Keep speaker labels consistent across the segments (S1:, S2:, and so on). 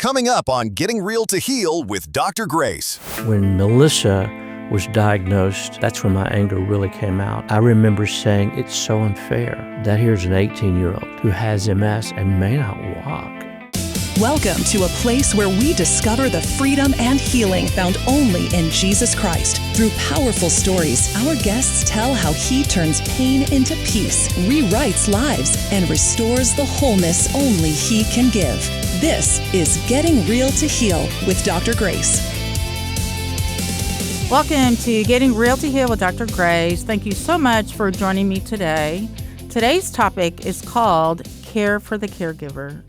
S1: Coming up on Getting Real to Heal with Dr. Grace.
S2: When Melissa was diagnosed, that's when my anger really came out. I remember saying, it's so unfair that here's an 18-year-old who has MS and may not walk.
S3: Welcome to a place where we discover the freedom and healing found only in Jesus Christ. Through powerful stories, our guests tell how He turns pain into peace, rewrites lives, and restores the wholeness only He can give. This is Getting Real to Heal with Dr. Grace.
S4: Welcome to Getting Real to Heal with Dr. Grace. Thank you so much for joining me today. Today's topic is called Care for the Caregiver.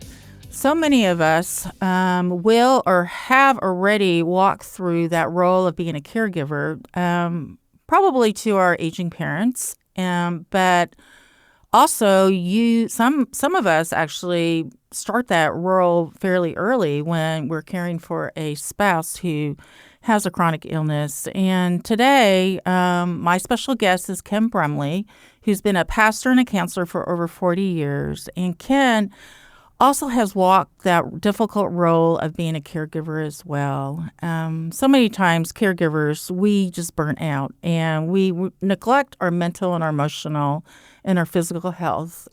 S4: So many of us will or have already walked through that role of being a caregiver, probably to our aging parents, but also some of us actually start that role fairly early when we're caring for a spouse who has a chronic illness. And today, my special guest is Ken Brumley, who's been a pastor and a counselor for over 40 years. And Ken also has walked that difficult role of being a caregiver as well. So many times, caregivers, we just burn out and we neglect our mental and our emotional and our physical health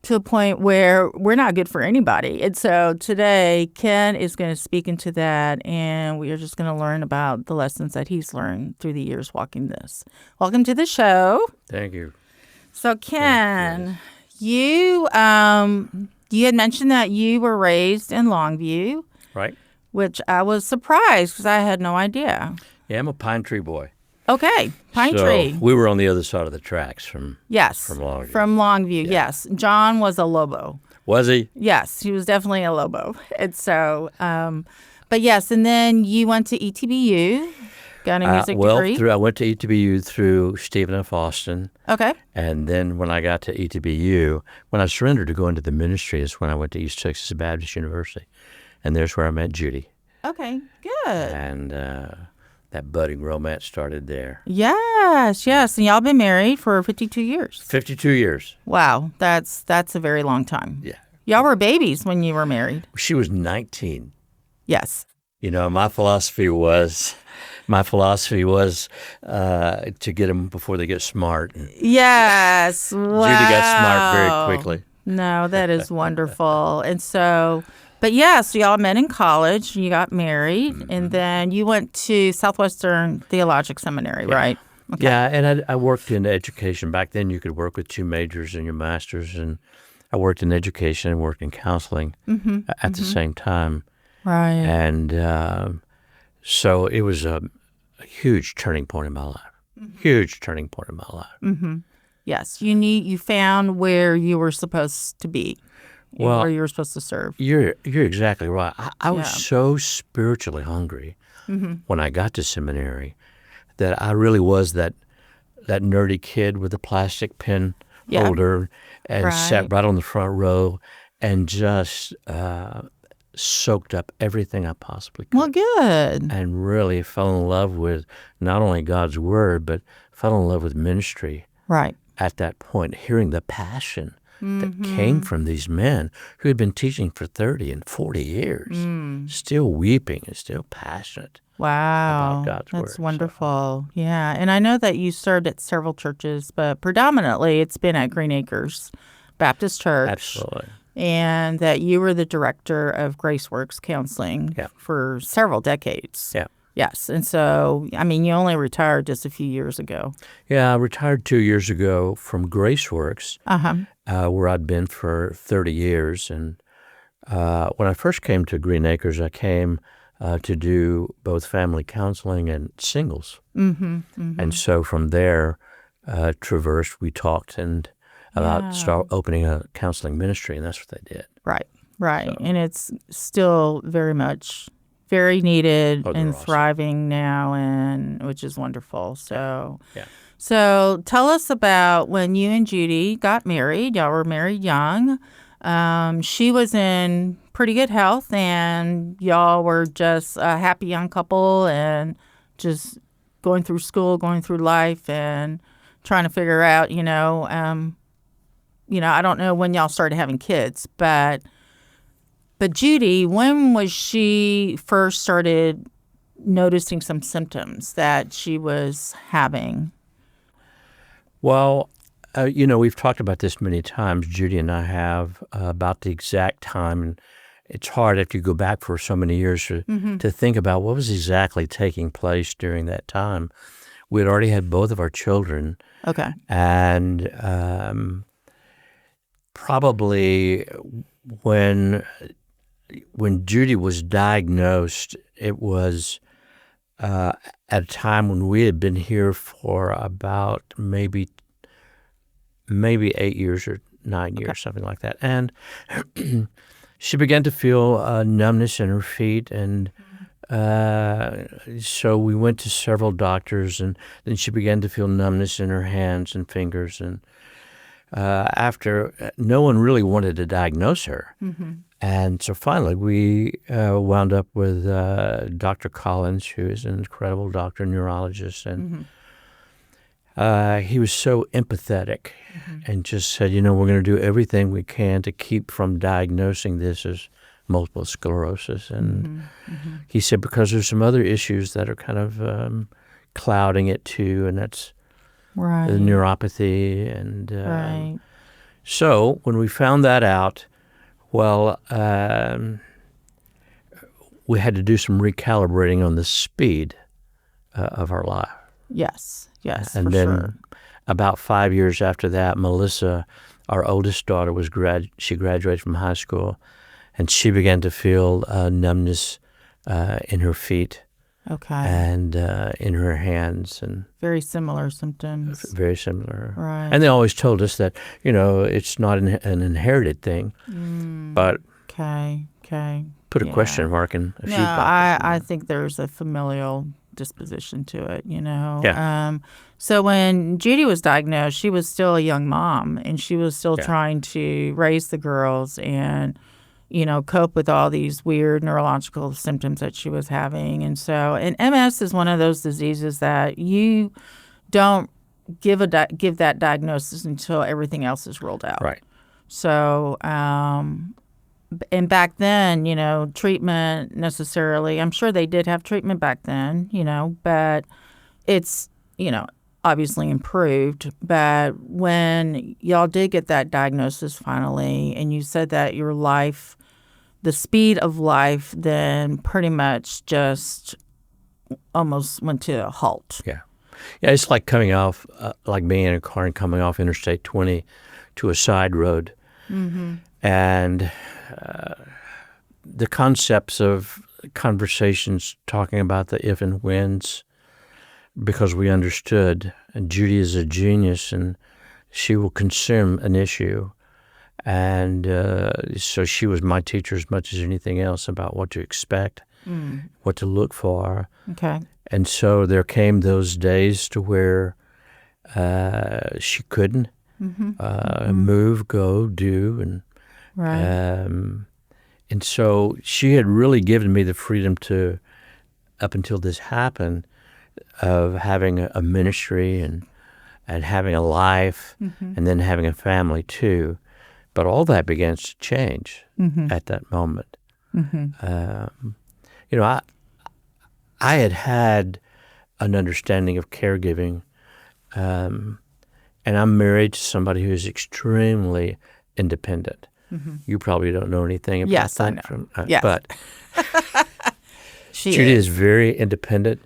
S4: to a point where we're not good for anybody. And so today, Ken is going to speak into that, and we are just going to learn about the lessons that he's learned through the years walking this. Welcome to the show.
S2: Thank you.
S4: So, Ken, you had mentioned that you were raised in Longview.
S2: Right.
S4: Which I was surprised because I had no idea.
S2: Yeah, I'm a Pine Tree boy.
S4: Okay, Pine Tree.
S2: We were on the other side of the tracks from Longview.
S4: From Longview, yes. John was a Lobo.
S2: Was he?
S4: Yes, he was definitely a Lobo. And so, but yes, and then you went to ETBU, got a music degree.
S2: I went to ETBU through Stephen F. Austin.
S4: Okay.
S2: And then when I got to ETBU, when I surrendered to go into the ministry is when I went to East Texas Baptist University. And there's where I met Judy.
S4: Okay, good.
S2: And that budding romance started there.
S4: Yes. And y'all been married for 52 years.
S2: 52 years.
S4: Wow, that's a very long time.
S2: Yeah.
S4: Y'all were babies when you were married.
S2: She was 19.
S4: Yes.
S2: You know, my philosophy was to get them before they get smart.
S4: Yes. Wow.
S2: Judy got smart very quickly.
S4: No, that is wonderful. And so, but yeah, so y'all met in college, you got married, and then you went to Southwestern Theological Seminary, right? Okay.
S2: Yeah, and I worked in education. Back then you could work with two majors and your master's, and I worked in education and worked in counseling at the same time.
S4: Right.
S2: And so it was a huge turning point in my life. Huge turning point in my life.
S4: Mm-hmm. Yes, you found where you were supposed to be, where you were supposed to serve.
S2: You're exactly right. I was so spiritually hungry when I got to seminary that I really was that nerdy kid with the plastic pen holder and sat right on the front row and just soaked up everything I possibly could.
S4: Well, good.
S2: And really fell in love with not only God's Word, but fell in love with ministry.
S4: Right.
S2: At that point, hearing the passion that came from these men who had been teaching for 30 and 40 years, still weeping and still passionate about God's Word.
S4: That's wonderful. So. Yeah, and I know that you served at several churches, but predominantly it's been at Green Acres Baptist Church.
S2: Absolutely.
S4: And that you were the director of Grace Works Counseling for several decades.
S2: Yeah.
S4: Yes. And so, I mean, you only retired just a few years ago.
S2: Yeah, I retired 2 years ago from Grace Works, where I'd been for 30 years. And when I first came to Green Acres, I came to do both family counseling and singles. And so from there, traversed, we talked about start opening a counseling ministry, and that's what they did.
S4: Right. So. And it's still very needed and thriving now, and which is wonderful. So, So tell us about when you and Judy got married. Y'all were married young. She was in pretty good health, and y'all were just a happy young couple and just going through school, going through life, and trying to figure out, I don't know when y'all started having kids, but But Judy, when was she first started noticing some symptoms that she was having?
S2: Well, we've talked about this many times, Judy and I have, about the exact time. And it's hard after you go back for so many years to think about what was exactly taking place during that time. We had already had both of our children.
S4: Okay.
S2: And probably when Judy was diagnosed, it was at a time when we had been here for about maybe 8 years or 9 years, something like that. And she began to feel numbness in her feet, and so we went to several doctors, and then she began to feel numbness in her hands and fingers. And after, no one really wanted to diagnose her. And so finally we wound up with Dr. Collins, who is an incredible doctor, neurologist, and he was so empathetic and just said, we're going to do everything we can to keep from diagnosing this as multiple sclerosis. And he said, because there's some other issues that are kind of clouding it too, and that's the neuropathy. And so when we found that out, well, we had to do some recalibrating on the speed of our life.
S4: Yes,
S2: and
S4: for
S2: then
S4: sure.
S2: About 5 years after that, Melissa, our oldest daughter, she graduated from high school, and she began to feel numbness in her feet, and in her hands, and
S4: very similar symptoms.
S2: Very similar,
S4: right?
S2: And they always told us that it's not an inherited thing, but put a question mark in a few boxes.
S4: I think there's a familial disposition to it,
S2: Yeah.
S4: So when Judy was diagnosed, she was still a young mom, and she was still trying to raise the girls and, cope with all these weird neurological symptoms that she was having. And so, and MS is one of those diseases that you don't give that diagnosis until everything else is rolled out.
S2: Right.
S4: So, and back then, treatment necessarily, I'm sure they did have treatment back then, but it's, obviously improved. But when y'all did get that diagnosis finally, and you said that your life, the speed of life then pretty much just almost went to a halt.
S2: Yeah. Yeah, it's like coming off, like being in a car and coming off Interstate 20 to a side road. And the concepts of conversations talking about the if and whens, because we understood, and Judy is a genius, and she will consume an issue. And so she was my teacher as much as anything else about what to expect, what to look for.
S4: Okay.
S2: And so there came those days to where she couldn't move, go, do, and and so she had really given me the freedom to, up until this happened, of having a ministry and having a life, and then having a family too. But all that began to change at that moment. I had an understanding of caregiving, and I'm married to somebody who is extremely independent. You probably don't know anything about
S4: yes,
S2: that.
S4: I know.
S2: But
S4: Judy
S2: is very independent.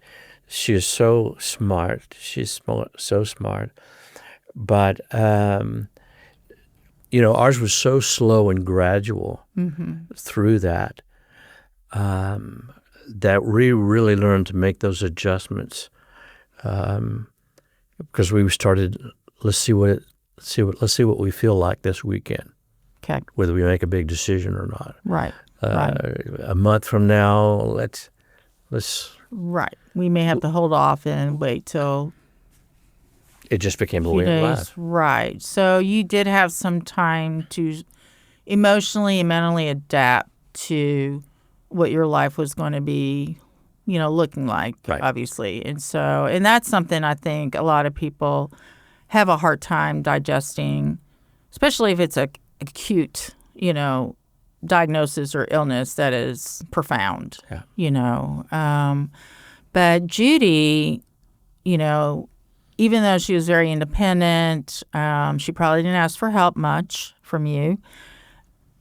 S2: She is so smart. She's so smart. But, ours was so slow and gradual through that, that we really learned to make those adjustments, because we started, let's see what we feel like this weekend.
S4: Okay.
S2: Whether we make a big decision or not.
S4: Right.
S2: A month from now, let's.
S4: Right. We may have to hold off and wait till.
S2: It just became a
S4: few
S2: way
S4: days.
S2: of life.
S4: Right. So you did have some time to emotionally and mentally adapt to what your life was going to be, looking like, obviously. And so, and that's something I think a lot of people have a hard time digesting, especially if it's a acute, diagnosis or illness that is profound,
S2: Yeah.
S4: But Judy, even though she was very independent, she probably didn't ask for help much from you,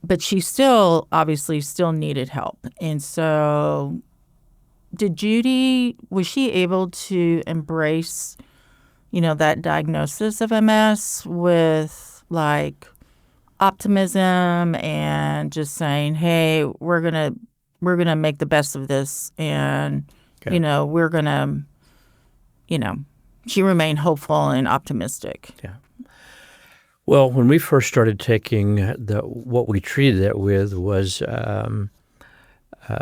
S4: but she obviously still needed help. And so was she able to embrace, that diagnosis of MS with like optimism and just saying, hey, we're gonna make the best of this, and we're gonna, she remained hopeful and optimistic.
S2: Yeah. Well, when we first started taking what we treated it with was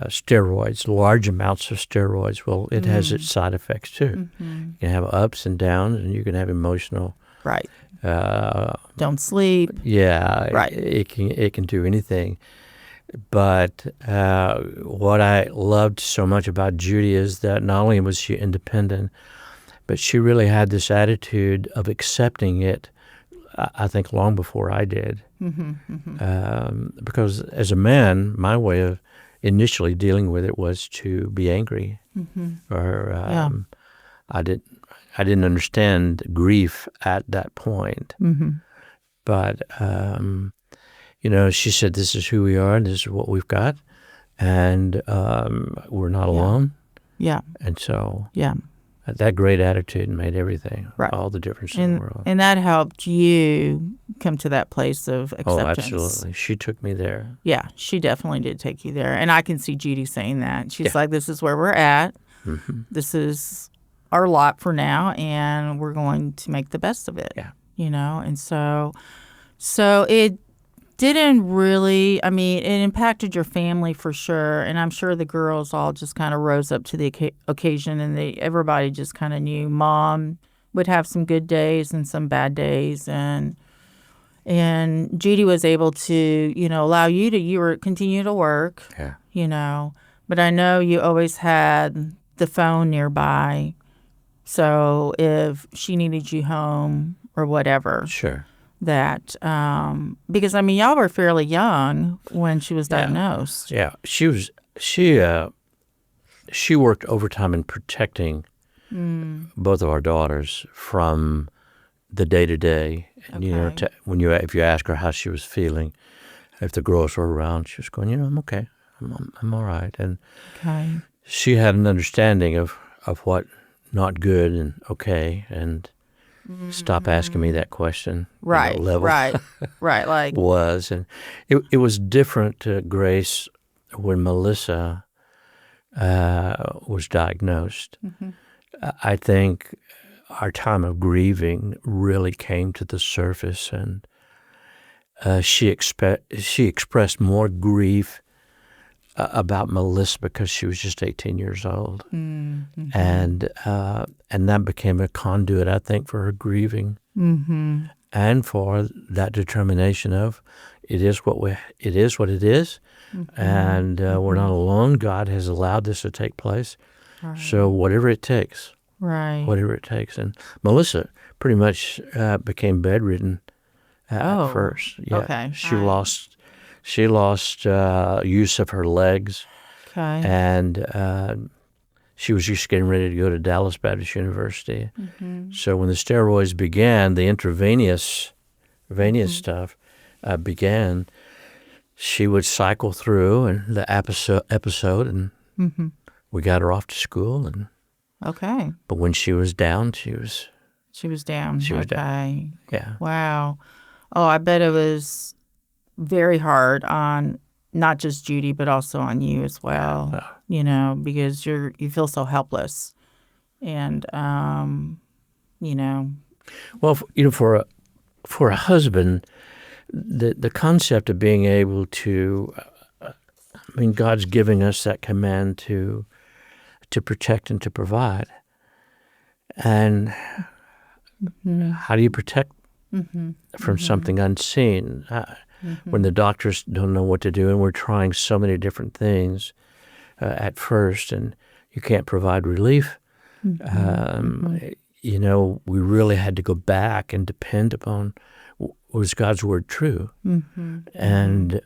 S2: steroids, large amounts of steroids. Well, it has its side effects too. You can have ups and downs, and you can have emotional.
S4: Right. Don't sleep.
S2: Yeah.
S4: Right.
S2: It can do anything. But what I loved so much about Judy is that not only was she independent, but she really had this attitude of accepting it, I think, long before I did. Because as a man, my way of initially dealing with it was to be angry. Or I didn't understand grief at that point. But, she said, this is who we are, and this is what we've got, and we're not alone.
S4: Yeah.
S2: And so
S4: yeah.
S2: That great attitude made everything,
S4: right.
S2: all the difference in the world.
S4: And that helped you come to that place of acceptance.
S2: Oh, absolutely. She took me there.
S4: Yeah, she definitely did take you there. And I can see Judy saying that. She's like, this is where we're at. This is our lot for now, and we're going to make the best of it.
S2: Yeah.
S4: And so it didn't really, it impacted your family for sure. And I'm sure the girls all just kind of rose up to the occasion, and everybody just kind of knew Mom would have some good days and some bad days. And Judy was able to, allow you to continue to work, but I know you always had the phone nearby. So if she needed you home or whatever.
S2: Sure.
S4: That because y'all were fairly young when she was diagnosed.
S2: Yeah, she worked overtime in protecting both of our daughters from the day to day. And if you ask her how she was feeling, if the girls were around, she was going, I'm okay, I'm all right. And she had an understanding of what not good and okay, and stop asking me that question.
S4: Right,
S2: level
S4: right. Like
S2: was, and it was different to Grace when Melissa was diagnosed. I think our time of grieving really came to the surface, and she expressed more grief about Melissa because she was just 18 years old. And that became a conduit, I think, for her grieving and for that determination of it is what it is, and we're not alone. God has allowed this to take place, so whatever it takes, whatever it takes. And Melissa pretty much became bedridden at first. Yeah,
S4: okay.
S2: She lost use of her legs, and she was just getting ready to go to Dallas Baptist University. So when the steroids began, the intravenous stuff began, she would cycle through and the episode, and we got her off to school. And but when she was down, she was down. She was down. Yeah.
S4: Wow. Oh, I bet it was very hard on not just Judy, but also on you as well, because you feel so helpless. And,
S2: Well, for a husband, the concept of being able to, God's giving us that command to protect and to provide. And how do you protect from something unseen? When the doctors don't know what to do, and we're trying so many different things at first, and you can't provide relief, we really had to go back and depend upon, was God's word true? And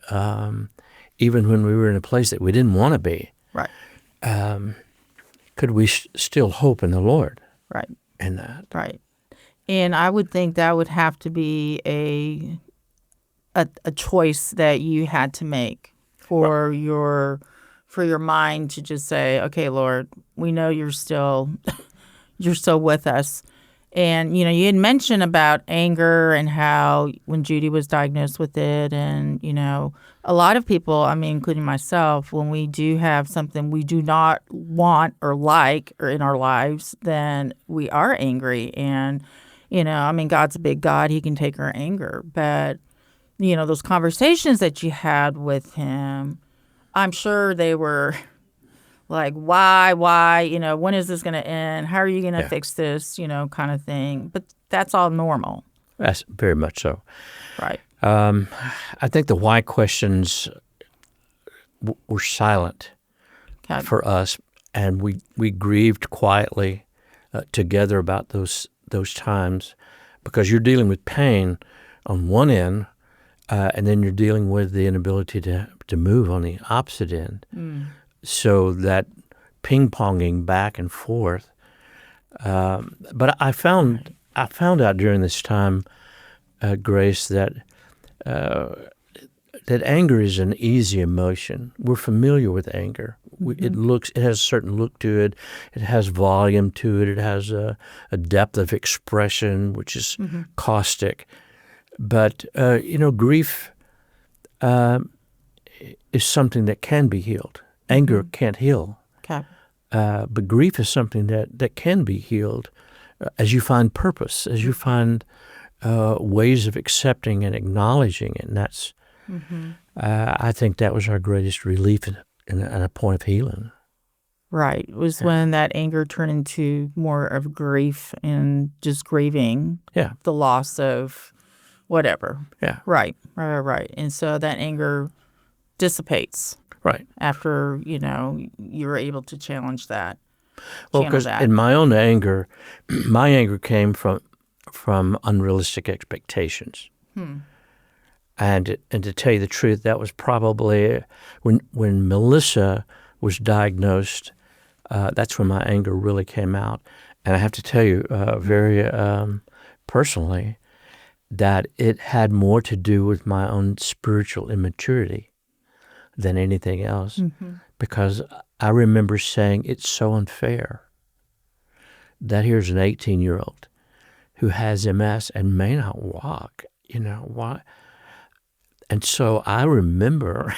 S2: even when we were in a place that we didn't want to be.
S4: Right.
S2: Could we still hope in the Lord?
S4: Right.
S2: In that.
S4: Right. And I would think that would have to be a choice that you had to make for your mind to just say, okay, Lord, we know you're still with us. And, you had mentioned about anger and how when Judy was diagnosed with it and, a lot of people, I mean, including myself, when we do have something we do not want or like or in our lives, then we are angry. And, God's a big God. He can take our anger. But, those conversations that you had with him, I'm sure they were like, why, when is this going to end? How are you going to fix this, kind of thing. But that's all normal.
S2: That's very much so.
S4: Right.
S2: I think the why questions were silent for us, and we grieved quietly together about those times, because you're dealing with pain on one end, and then you're dealing with the inability to move on the opposite end. So that ping-ponging back and forth. But I found out during this time, Grace, that anger is an easy emotion. We're familiar with anger. It has a certain look to it. It has volume to it. It has a depth of expression, which is caustic. But grief is something that can be healed. Anger can't heal.
S4: Okay.
S2: But grief is something that can be healed as you find purpose, as you find ways of accepting and acknowledging it. And that's, I think that was our greatest relief and a point of healing.
S4: Right. It was when that anger turned into more of grief and just grieving the loss of whatever.
S2: Yeah.
S4: Right. And so that anger dissipates.
S2: Right.
S4: After, you were able to challenge that.
S2: Well, because in my own anger, my anger came from unrealistic expectations. And to tell you the truth, that was probably when Melissa was diagnosed, that's when my anger really came out. And I have to tell you very personally that it had more to do with my own spiritual immaturity than anything else, because I remember saying, it's so unfair that here's an 18-year-old who has MS and may not walk, why? And so I remember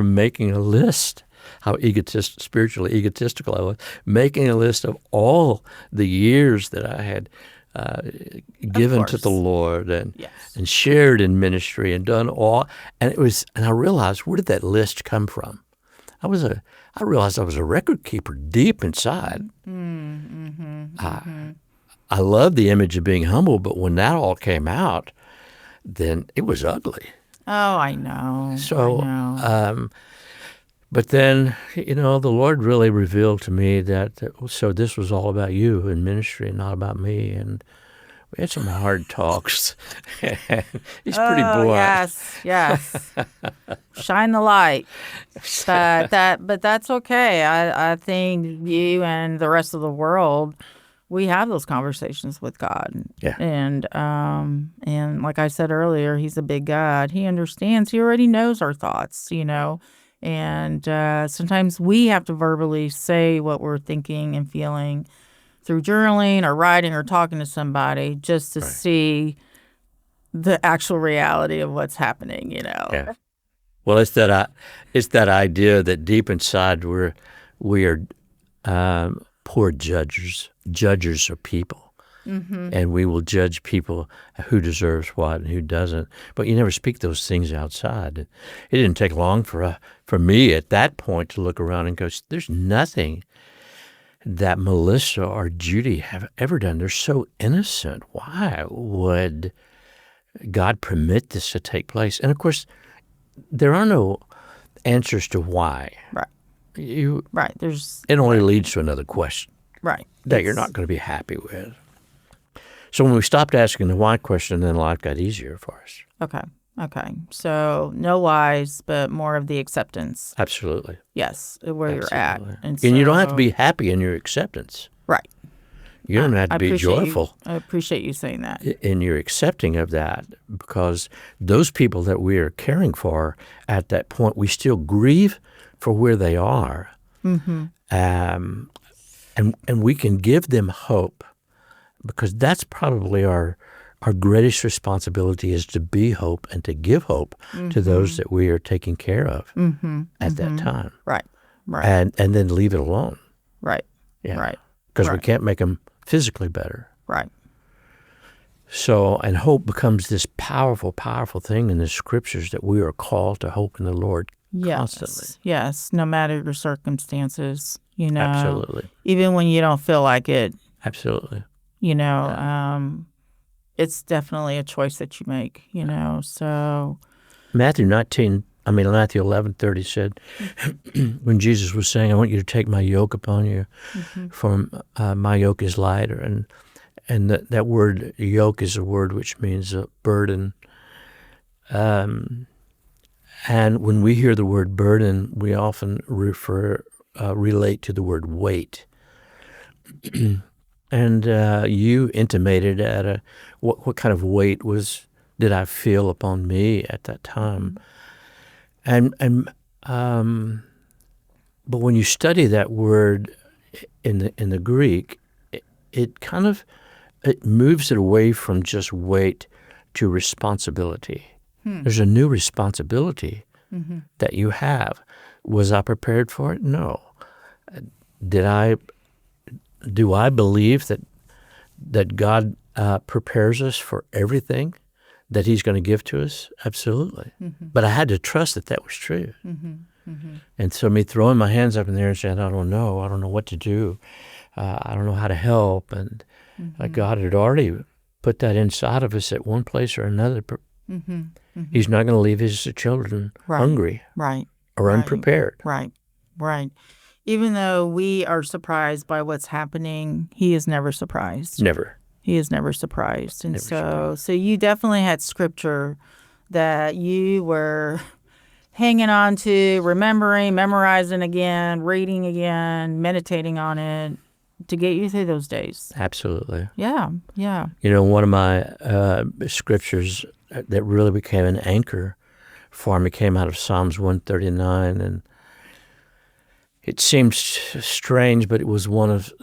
S2: making a list, how spiritually egotistical I was, making a list of all the years that I had given to the Lord and shared in ministry and done all, and I realized, where did that list come from? I realized I was a record keeper deep inside. I love the image of being humble, but when that all came out, then it was ugly.
S4: Oh, I know.
S2: So, but then, the Lord really revealed to me that, so this was all about you in ministry and not about me. And we had some hard talks. He's pretty blunt.
S4: Yes. Shine the light. But that's okay. I think you and the rest of the world, we have those conversations with God.
S2: Yeah.
S4: And like I said earlier, he's a big God. He understands. He already knows our thoughts, And sometimes we have to verbally say what we're thinking and feeling through journaling or writing or talking to somebody just to see the actual reality of what's happening,
S2: Yeah. Well, it's that idea that deep inside we are poor judges of people. And we will judge people who deserves what and who doesn't. But you never speak those things outside. It didn't take long for me at that point to look around and go, there's nothing that Melissa or Judy have ever done. They're so innocent. Why would God permit this to take place? And, of course, there are no answers to why.
S4: Right.
S2: It only leads to another question.
S4: Right.
S2: That you're not going to be happy with. So when we stopped asking the why question, then life got easier for us.
S4: Okay. Okay. So no whys, but more of the acceptance.
S2: Absolutely.
S4: Yes, where you're
S2: Absolutely.
S4: at. And
S2: you don't have to be happy in your acceptance.
S4: Right.
S2: You don't have to be joyful.
S4: I appreciate you saying that.
S2: In your accepting of that, because those people that we are caring for at that point, we still grieve for where they are. Mm-hmm. And we can give them hope, because that's probably our greatest responsibility, is to be hope and to give hope to those that we are taking care of at that time.
S4: Right.
S2: And then leave it alone.
S4: Right.
S2: Yeah.
S4: Right.
S2: Because we can't make them physically better.
S4: Right.
S2: So, and hope becomes this powerful, powerful thing in the scriptures, that we are called to hope in the Lord constantly.
S4: Yes, no matter your circumstances,
S2: Absolutely.
S4: Even when you don't feel like it.
S2: Absolutely.
S4: It's definitely a choice that you make, so.
S2: Matthew 11:30 said, when Jesus was saying, I want you to take my yoke upon you, for my yoke is lighter. And that word yoke is a word which means a burden. And when we hear the word burden, we often relate to the word weight. And you intimated at what kind of weight did I feel upon me at that time. But when you study that word in the Greek, it moves it away from just weight to responsibility. There's a new responsibility that you have. Was I prepared for it? No. Do I believe that God prepares us for everything that He's going to give to us? Absolutely. But I had to trust that was true. And so me throwing my hands up in the air and saying, I don't know what to do. I don't know how to help. And God had already put that inside of us at one place or another. He's not going to leave His children hungry or unprepared.
S4: Right. Even though we are surprised by what's happening, He is never surprised.
S2: Never.
S4: He is never surprised. And so you definitely had scripture that you were hanging on to, remembering, memorizing again, reading again, meditating on it to get you through those days.
S2: Absolutely.
S4: Yeah.
S2: One of my scriptures that really became an anchor for me came out of Psalms 139, and it seems strange, but it was one of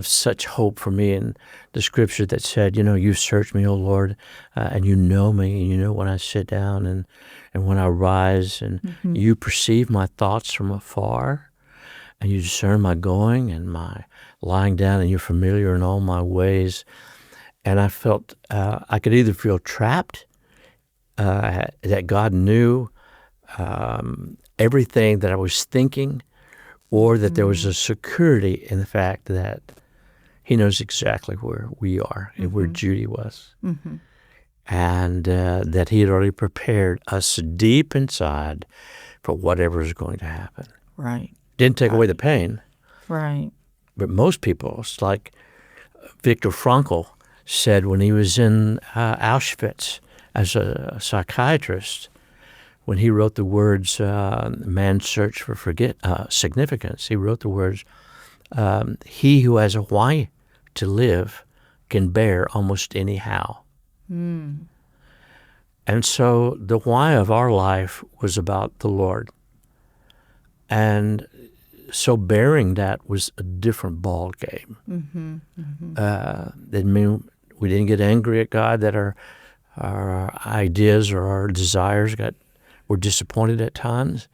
S2: such hope for me, in the scripture that said, you search me, O Lord, and you know me, and you know when I sit down and when I rise, and you perceive my thoughts from afar, and you discern my going and my lying down, and you're familiar in all my ways. And I felt I could either feel trapped, that God knew everything that I was thinking, or that there was a security in the fact that He knows exactly where we are and where Judy was. And that He had already prepared us deep inside for whatever is going to happen.
S4: Right.
S2: Didn't take away the pain.
S4: Right.
S2: But most people, it's like Viktor Frankl said when he was in Auschwitz as a psychiatrist, when he wrote the words, man's search for significance, he wrote the words, he who has a why to live can bear almost any how. And so the why of our life was about the Lord. And so bearing that was a different ball game. That mean we didn't get angry at God that our ideas or our desires were disappointed at times,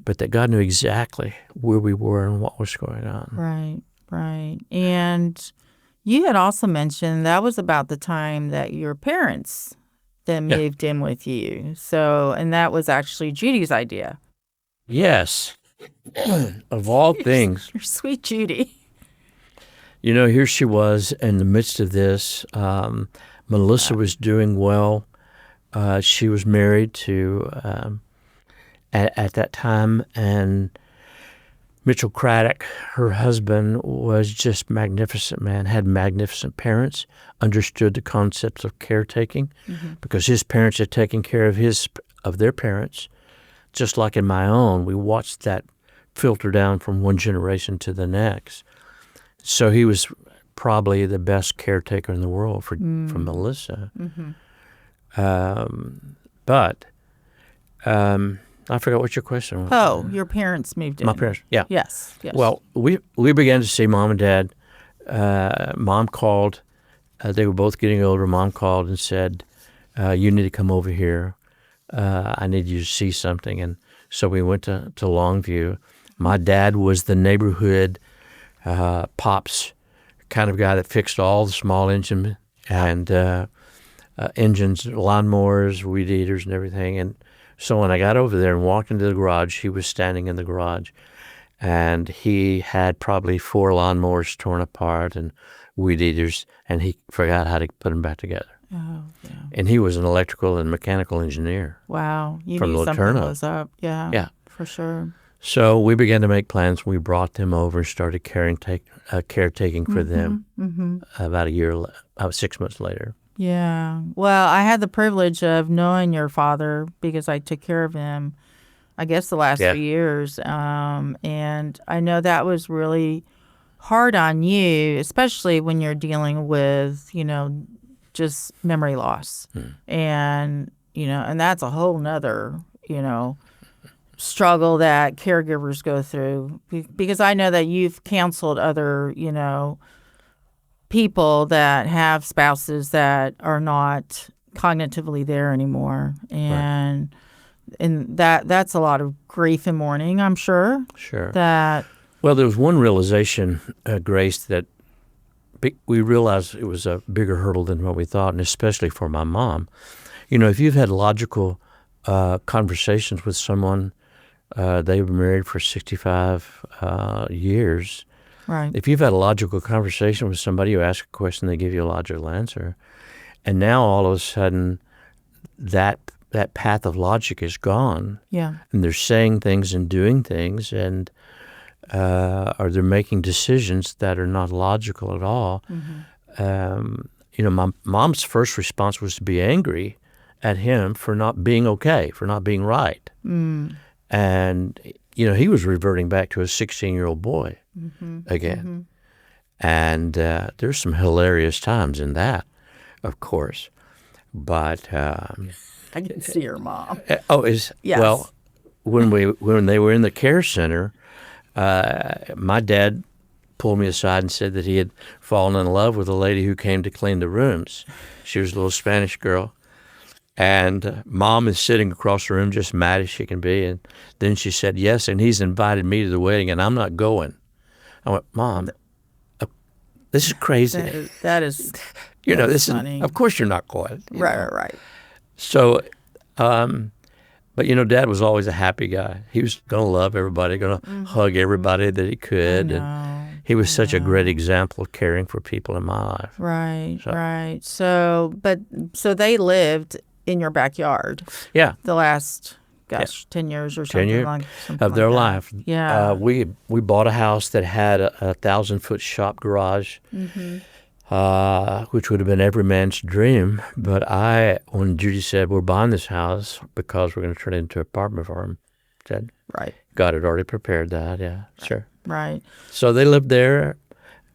S2: but that God knew exactly where we were and what was going on.
S4: Right. And you had also mentioned that was about the time that your parents then moved in with you. So, and that was actually Judy's idea.
S2: Yes. Of all things.
S4: You're sweet Judy.
S2: Here she was in the midst of this. Melissa was doing well. She was married to, at that time, and Mitchell Craddock, her husband, was just magnificent man, had magnificent parents, understood the concepts of caretaking because his parents had taken care of their parents. Just like in my own, we watched that filter down from one generation to the next. So he was probably the best caretaker in the world for Melissa. But I forgot what your question was.
S4: Oh, your parents moved in.
S2: My parents, yeah.
S4: Yes.
S2: Well, we began to see Mom and Dad. Mom called. They were both getting older. Mom called and said, you need to come over here. I need you to see something. And so we went to Longview. My dad was the neighborhood pops kind of guy that fixed all the small engine and engines, lawnmowers, weed eaters, and everything. And so when I got over there and walked into the garage, he was standing in the garage. And he had probably 4 lawnmowers torn apart and weed eaters, and he forgot how to put them back together.
S4: Oh, yeah.
S2: And he was an electrical and mechanical engineer.
S4: Wow. You
S2: from
S4: knew something
S2: LaTourneau.
S4: was up. Yeah.
S2: Yeah.
S4: For sure.
S2: So we began to make plans. We brought them over and started caretaking for them about 6 months later.
S4: Yeah. Well, I had the privilege of knowing your father because I took care of him, I guess, the last 3 years. And I know that was really hard on you, especially when you're dealing with, just memory loss. And, and that's a whole nother, struggle that caregivers go through. Because I know that you've counseled other, people that have spouses that are not cognitively there anymore. And that's a lot of grief and mourning, I'm sure.
S2: Sure.
S4: Well,
S2: there was one realization, Grace, that we realized it was a bigger hurdle than what we thought, and especially for my mom. If you've had logical conversations with someone, they were married for 65 years.
S4: Right.
S2: If you've had a logical conversation with somebody, you ask a question, they give you a logical answer. And now all of a sudden, that path of logic is gone.
S4: Yeah. And
S2: they're saying things and doing things, and or they're making decisions that are not logical at all. My mom's first response was to be angry at him for not being okay, for not being right. And, he was reverting back to a 16-year-old boy again. And there's some hilarious times in that, of course. But
S4: I can see your mom.
S2: Yes. Well, when they were in the care center, my dad pulled me aside and said that he had fallen in love with a lady who came to clean the rooms. She was a little Spanish girl. And Mom is sitting across the room just mad as she can be. And then she said, yes, and he's invited me to the wedding, and I'm not going. I went, Mom, this is crazy.
S4: That is
S2: this
S4: funny.
S2: is, of course you're not going.
S4: Right.
S2: So, but Dad was always a happy guy. He was going to love everybody, going to hug everybody that he could. And he was such a great example of caring for people in my life.
S4: Right. So they lived in your backyard.
S2: Yeah.
S4: The last, 10 years or something
S2: 10 years
S4: like
S2: of their life.
S4: Yeah.
S2: We bought a house that had a 1,000-foot shop garage, which would have been every man's dream. But when Judy said, we're buying this house because we're going to turn it into an apartment for him, said,
S4: right.
S2: God had already prepared that, yeah, sure.
S4: Right.
S2: So they lived there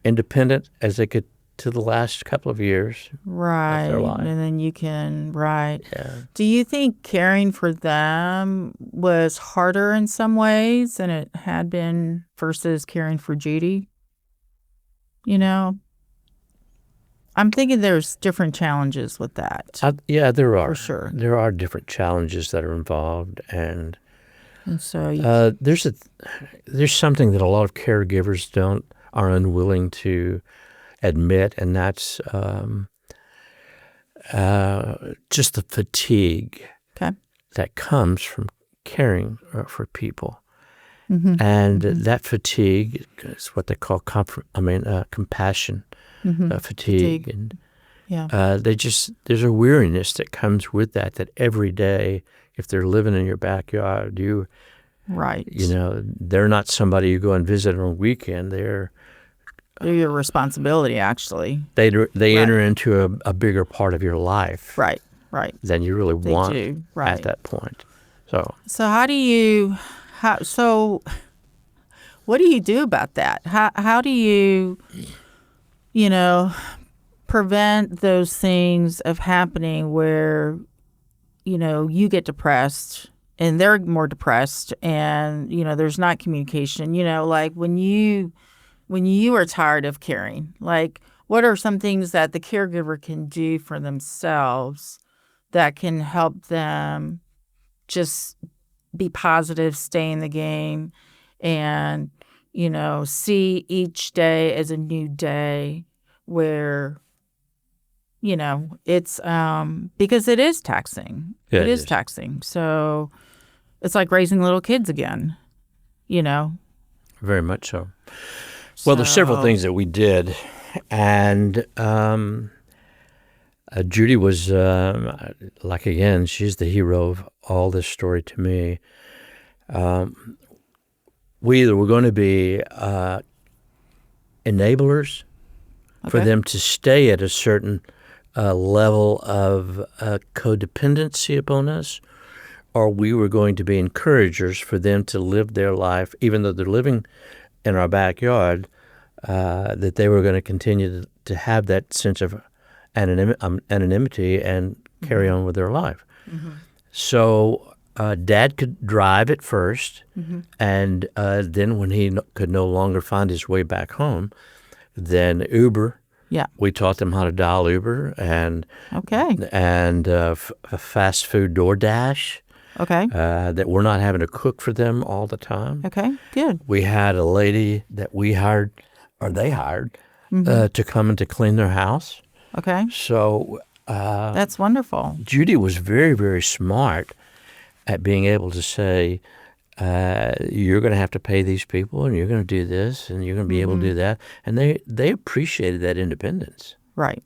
S2: independent as they could to the last couple of years
S4: right.
S2: of their life.
S4: And then you can, right.
S2: Yeah.
S4: Do you think caring for them was harder in some ways than it had been versus caring for Judy? I'm thinking there's different challenges with that.
S2: Yeah, there are.
S4: For sure.
S2: There are different challenges that are involved, and
S4: so
S2: there's something that a lot of caregivers are unwilling to admit, and that's just the fatigue that comes from caring for people. And that fatigue is what they call compassion fatigue. And there's a weariness that comes with that every day, if they're living in your backyard,
S4: Right.
S2: They're not somebody you go and visit on a weekend. They're
S4: your responsibility, actually.
S2: They enter into a bigger part of your life.
S4: Right.
S2: Than you really want
S4: at
S2: that point.
S4: So what do you do about that? How do you, prevent those things of happening where, you get depressed and they're more depressed and, there's not communication, like when you are tired of caring, like what are some things that the caregiver can do for themselves that can help them just be positive, stay in the game, and, see each day as a new day where, it's because it is taxing.
S2: Yeah,
S4: it is taxing. So it's like raising little kids again,
S2: Very much so. Well, there's several things that we did, and Judy was, again, she's the hero of all this story to me. We either were going to be enablers for them to stay at a certain level of codependency upon us, or we were going to be encouragers for them to live their life, even though they're living in our backyard, that they were going to continue to have that sense of anonymity and carry on with their life. Mm-hmm. So Dad could drive at first, and then when he could no longer find his way back home, then Uber.
S4: Yeah,
S2: we taught them how to dial Uber and fast food DoorDash.
S4: Okay.
S2: That we're not having to cook for them all the time.
S4: Okay, good.
S2: We had a lady that we hired, or they hired, to come and to clean their house.
S4: Okay.
S2: So
S4: that's wonderful.
S2: Judy was very, very smart at being able to say, you're going to have to pay these people, and you're going to do this, and you're going to be able to do that. And they appreciated that independence.
S4: Right.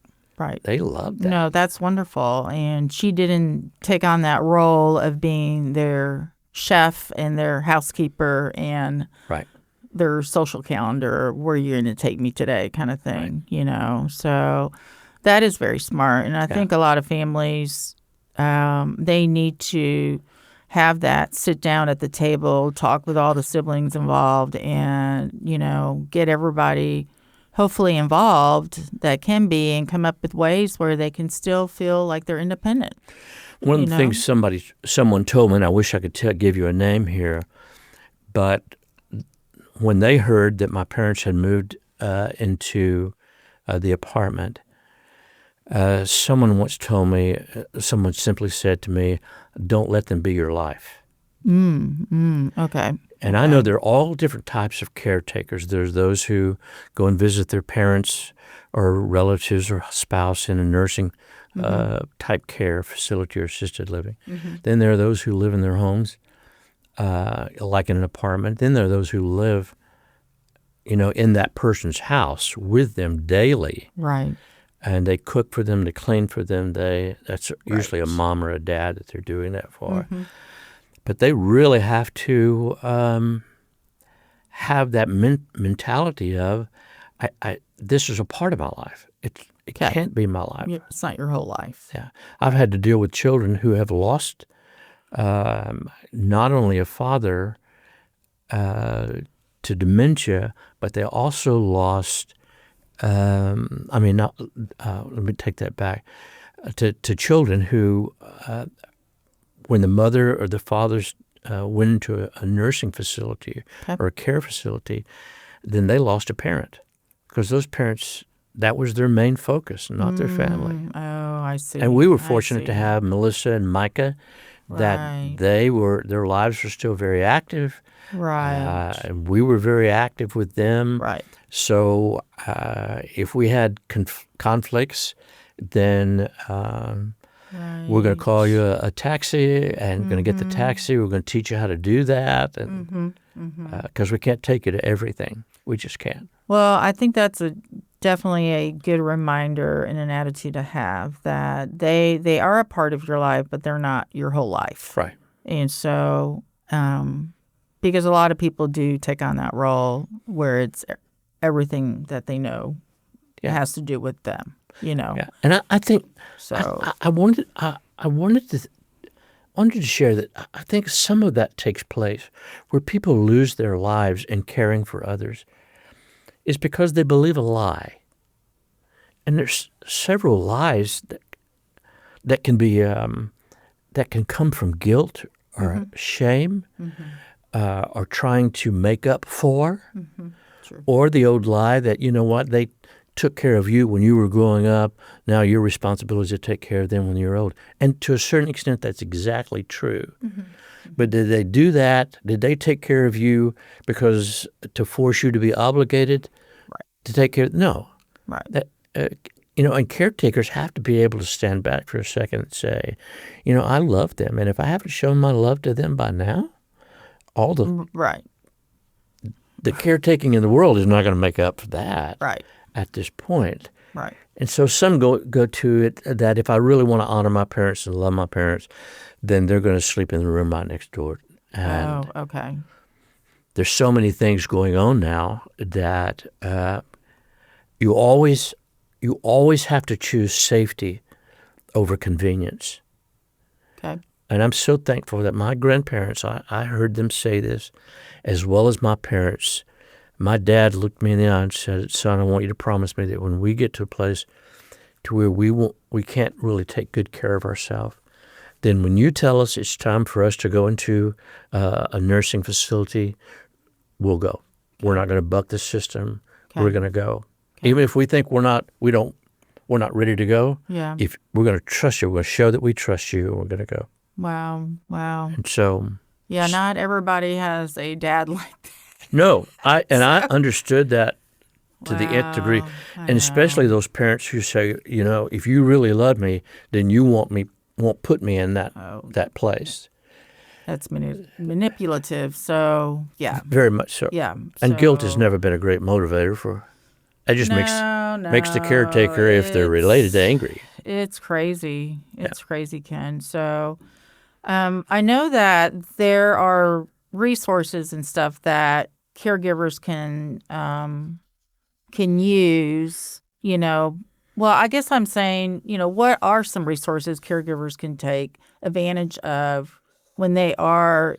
S2: They loved that.
S4: No, that's wonderful. And she didn't take on that role of being their chef and their housekeeper and their social calendar, where you're going to take me today kind of thing, So that is very smart. And I think a lot of families, they need to have that sit down at the table, talk with all the siblings involved, and, get everybody hopefully involved that can be, and come up with ways where they can still feel like they're independent.
S2: One of the things someone told me, and I wish I could give you a name here, but when they heard that my parents had moved into the apartment, someone once told me, someone simply said to me, "Don't let them be your life."
S4: Okay.
S2: And I know there are all different types of caretakers. There's those who go and visit their parents or relatives or spouse in a nursing type care facility or assisted living. Then there are those who live in their homes, like in an apartment. Then there are those who live, in that person's house with them daily.
S4: Right.
S2: And they cook for them, they clean for them. That's usually a mom or a dad that they're doing that for. But they really have to have that mentality of, this is a part of my life. It can't be my life.
S4: It's not your whole life.
S2: Yeah. I've had to deal with children who have lost not only a father to dementia, but they also lost, let me take that back, to children who, when the mother or the fathers went into a nursing facility or a care facility, then they lost a parent, because those parents, that was their main focus, not their family.
S4: Oh, I see.
S2: And we were fortunate to have Melissa and Micah, that their lives were still very active.
S4: Right.
S2: And we were very active with them.
S4: Right.
S2: So if we had conflicts, then we're going to call you a taxi, and going to get the taxi. We're going to teach you how to do that, and because we can't take you to everything. We just can't.
S4: Well, I think that's definitely a good reminder and an attitude to have, that they are a part of your life, but they're not your whole life.
S2: Right.
S4: And so Because a lot of people do take on that role where it's everything that they know has to do with them,
S2: Yeah, and I think
S4: So
S2: I wanted to share that I think some of that takes place where people lose their lives in caring for others is because they believe a lie. And there's several lies that can be that can come from guilt or shame or trying to make up for,
S4: True.
S2: or the old lie that, you know what, they took care of you when you were growing up. Now your responsibility is to take care of them when you're old. And to a certain extent, that's exactly true. But did they do that? Did they take care of you because to force you to be obligated to take care? No.
S4: Right.
S2: That, and caretakers have to be able to stand back for a second and say, I love them. And if I haven't shown my love to them by now, all the caretaking in the world is not going to make up for that at this point.
S4: Right.
S2: And so some go to it that if I really want to honor my parents and love my parents, then they're going to sleep in the room right next door. And
S4: okay.
S2: there's so many things going on now that you always have to choose safety over convenience.
S4: Okay.
S2: And I'm so thankful that my grandparents, I heard them say this, as well as my parents. My dad looked me in the eye and said, "Son, I want you to promise me that when we get to a place to where we can't really take good care of ourselves, then when you tell us it's time for us to go into a nursing facility, we'll go. We're not going to buck the system.
S4: Okay.
S2: We're going to go. Even if we think we're not ready to go.
S4: Yeah.
S2: If we're going to trust you, we're going to show that we trust you, and we're going to go."
S4: Wow.
S2: And so,
S4: Yeah, not everybody has a dad like that.
S2: no, I understood that to the nth degree,
S4: I
S2: and especially those parents who say, if you really love me, then you won't put me in that place.
S4: That's manipulative. So, yeah.
S2: Very much so.
S4: Yeah.
S2: And guilt has never been a great motivator for. It just makes the caretaker, if they're related, angry.
S4: It's crazy. It's crazy, Ken. So, I know that there are resources and stuff that caregivers can use. Well, I guess I'm saying, what are some resources caregivers can take advantage of when they are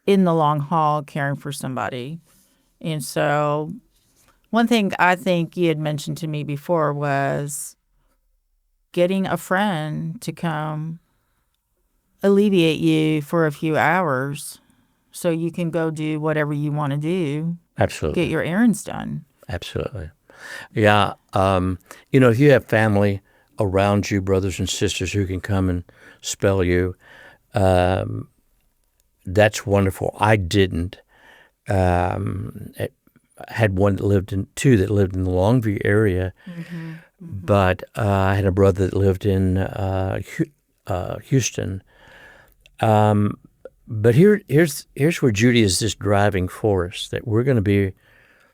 S4: in the long haul caring for somebody? And so, one thing I think you had mentioned to me before was getting a friend to come alleviate you for a few hours so you can go do whatever you want to do.
S2: Absolutely.
S4: Get your errands done.
S2: Absolutely. Yeah. If you have family around you, brothers and sisters who can come and spell you, that's wonderful. I didn't. Had two that lived in the Longview area, but I had a brother that lived in Houston. But here's where Judy is just driving force, that we're going to be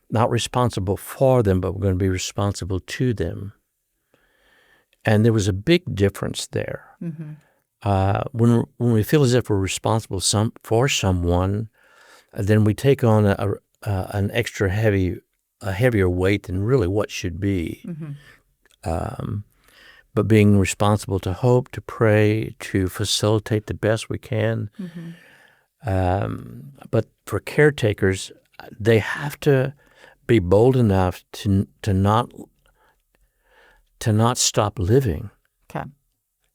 S2: not responsible for them, but we're going to be responsible to them. And there was a big difference there. When we feel as if we're responsible for someone, then we take on an extra heavier weight than really what should be. But being responsible to hope, to pray, to facilitate the best we can. But for caretakers, they have to be bold enough to not stop living.
S4: Okay.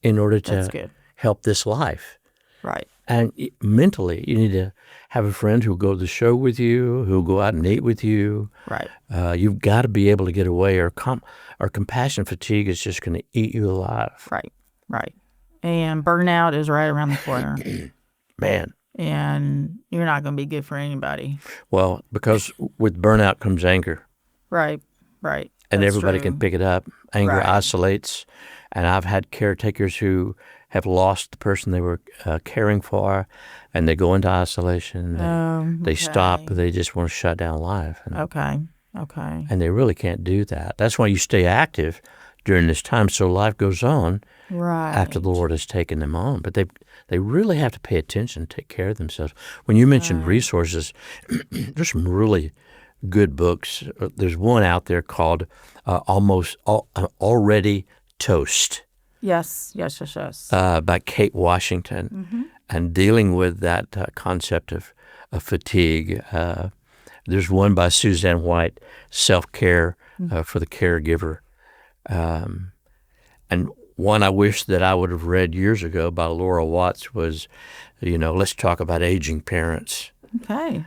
S2: In order to help this life.
S4: Right.
S2: And mentally, you need to have a friend who'll go to the show with you, who'll go out and eat with you.
S4: Right.
S2: You've got to be able to get away, or compassion fatigue is just going to eat you alive.
S4: Right. And burnout is right around the corner.
S2: Man.
S4: And you're not going to be good for anybody.
S2: Well, because with burnout comes anger.
S4: Right.
S2: And everybody can pick it up. Anger isolates. And I've had caretakers who have lost the person they were caring for, and they go into isolation. They stop. They just want to shut down life.
S4: Okay.
S2: And they really can't do that. That's why you stay active during this time, so life goes on after the Lord has taken them on. But they've they really have to pay attention, take care of themselves. When you mentioned resources, there's some really good books. There's one out there called Already Toast.
S4: Yes.
S2: By Kate Washington, and dealing with that concept of fatigue. There's one by Suzanne White, Self-Care for the Caregiver. And one I wish that I would have read years ago by Laura Watts was, Let's Talk About Aging Parents.
S4: Okay.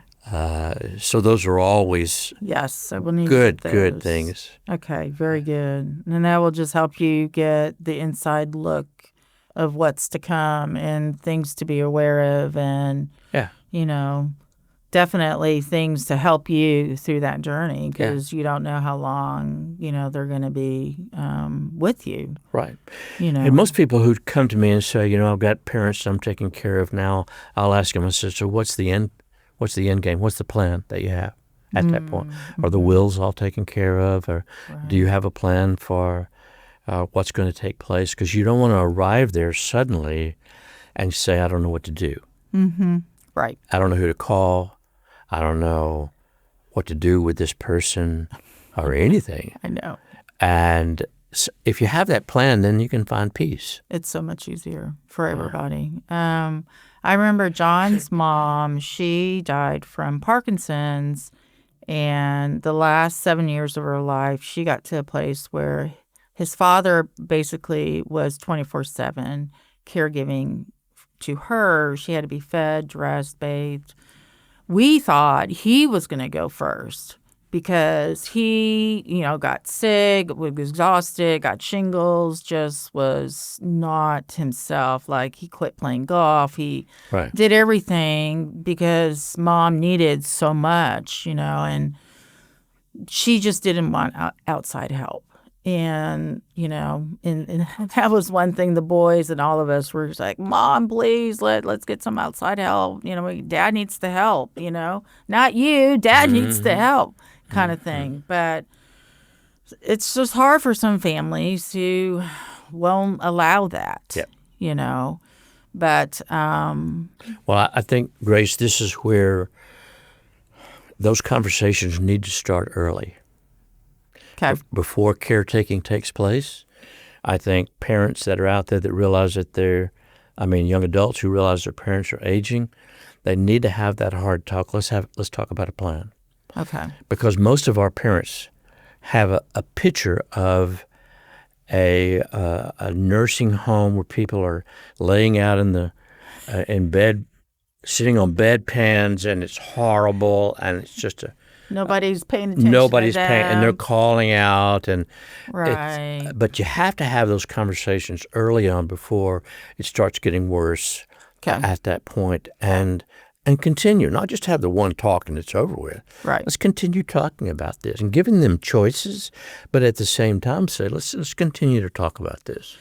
S2: So those are always
S4: I will need
S2: good
S4: those.
S2: things.
S4: Okay, very good. And that will just help you get the inside look of what's to come and things to be aware of, and definitely things to help you through that journey, because you don't know how long they're going to be with you.
S2: Right. And most people who come to me and say, I've got parents I'm taking care of now, I'll ask them, I said, so what's the end game? What's the plan that you have at that point? Are the wills all taken care of? Or do you have a plan for what's going to take place? Because you don't want to arrive there suddenly and say, I don't know what to do.
S4: Mm-hmm. Right.
S2: I don't know who to call. I don't know what to do with this person or anything.
S4: I know.
S2: And if you have that plan, then you can find peace.
S4: It's so much easier for everybody. I remember John's mom, she died from Parkinson's, and the last 7 years of her life, she got to a place where his father basically was 24/7 caregiving to her. She had to be fed, dressed, bathed. We thought he was going to go first because he, got sick, was exhausted, got shingles, just was not himself. Like, he quit playing golf. He did everything because mom needed so much, and she just didn't want outside help. And, and that was one thing the boys and all of us were just like, Mom, please, let's get some outside help. Dad needs the help, not you. Dad needs the help kind of thing. But it's just hard for some families who won't allow that, But
S2: well, I think, Grace, this is where those conversations need to start early.
S4: Okay.
S2: Before caretaking takes place. I think parents that are out there that realize that young adults who realize their parents are aging, they need to have that hard talk. Let's talk about a plan.
S4: Okay. Because
S2: most of our parents have a picture of a nursing home where people are laying out in bed, sitting on bedpans, and it's horrible, and it's just
S4: nobody's paying attention.
S2: Nobody's paying, and they're calling out, and
S4: right.
S2: But you have to have those conversations early on before it starts getting worse. At that point, and continue. Not just have the one talk and it's over with.
S4: Right.
S2: Let's continue talking about this and giving them choices, but at the same time say, let's continue to talk about this.